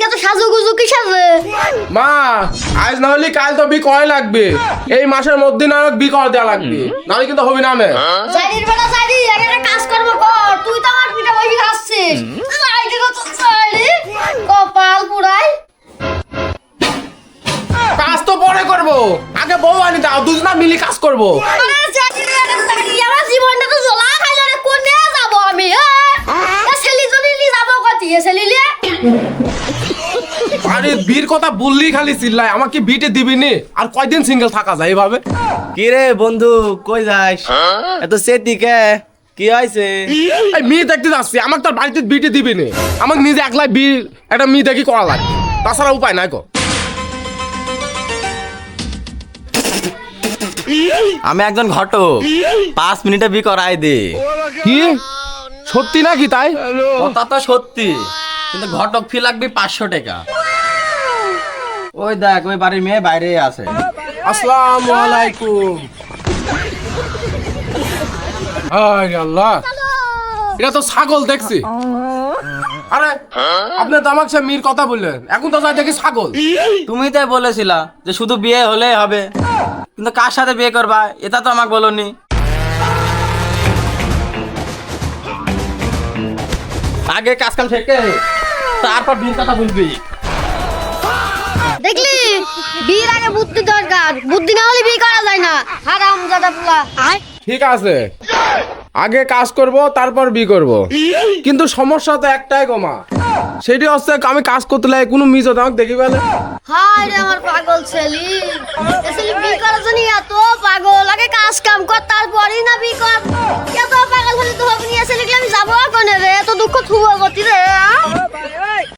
এত সাজুগুজু কিসের রে? মা আজ না হলে কাল তো বি করাই লাগবে, এই মাসের মধ্যে না বি করা দেওয়া লাগবে, নাহলে কিন্তু হবে না। মে জানির বেলা জানি একটা কাজ করবো কর, তুই তো আমার পিঠা বসে খাচ্ছিস। জানিরও তো জানি কপাল পুরাই। কাজ তো পরে করব, আগে বউ আনি দাও, দুজনা মিলি কাজ করব। আরে জানির বেলা জানি আমার জীবনটা তো জ্বলা খাইলো রে, কোনে যাব আমি? ছেলি জনি লি যাব কতি ছেলি লি? আরে বীর কথা বললি খালি চিল্লাই, আমাকে বিটে দিবি নি? আর কয়দিন সিঙ্গেল থাকা যায় এভাবে? কি রে বন্ধু, কই যাস এত সেদিকে? কি হয়েছে? এই মেয়ে দেখতে যাচ্ছি, আমাকে তোর বাড়িতে বিটে দিবি নি? আমাকে নিজে একলাই বীর একটা মেয়ে দেখি করা লাগে, তাছাড়া উপায় নাই কো। আমি একজন ঘটক, 5 মিনিটে বি করাই দে। কি সত্যি নাকি তাই? কথা তো সত্যি, কিন্তু ঘটক ফি লাগবে 500 টাকা। ওই দেখ, ওই বাড়ির মেয়ে বাইরে আছে। আসসালামু আলাইকুম। আয় আল্লাহ, এটা তো ছাগল দেখছি। আরে আপনি তো আমাকে সে মেয়ের কথা বললেন, এখন তো যাই দেখি ছাগল। তুমি তাই বলেছিলা যে শুধু বিয়ে হলেই হবে, কিন্তু কার সাথে বিয়ে করবা এটা তো আমাকে বলনি। আগে কাজ কাম শেখে, তারপর বিয়ের কথা বলবি। দেখলি বিয়ের আগে বুদ্ধি দরকার, বুদ্ধি না হলে বিয়ে করা যায় না। হারামজাদা পুলা। ঠিক আছে, আগে কাজ করব তারপর বি করব, কিন্তু সমস্যা তো একটাই গো মা, সেটি হচ্ছে আমি কাজ করতে লাগে কোনো মিজ হতে আমাকে দেখি পেলে। হায় রে আমার পাগল ছেলি, এ ছেলি বিয়ে করার জন্য এত পাগল, আগে কাজ কাম কর তারপরই না বিয়ে কর। এত পাগল হলে তো হবে না, ছেলেকে আমি যাবো কোনে রে, এত দুঃখ থুবো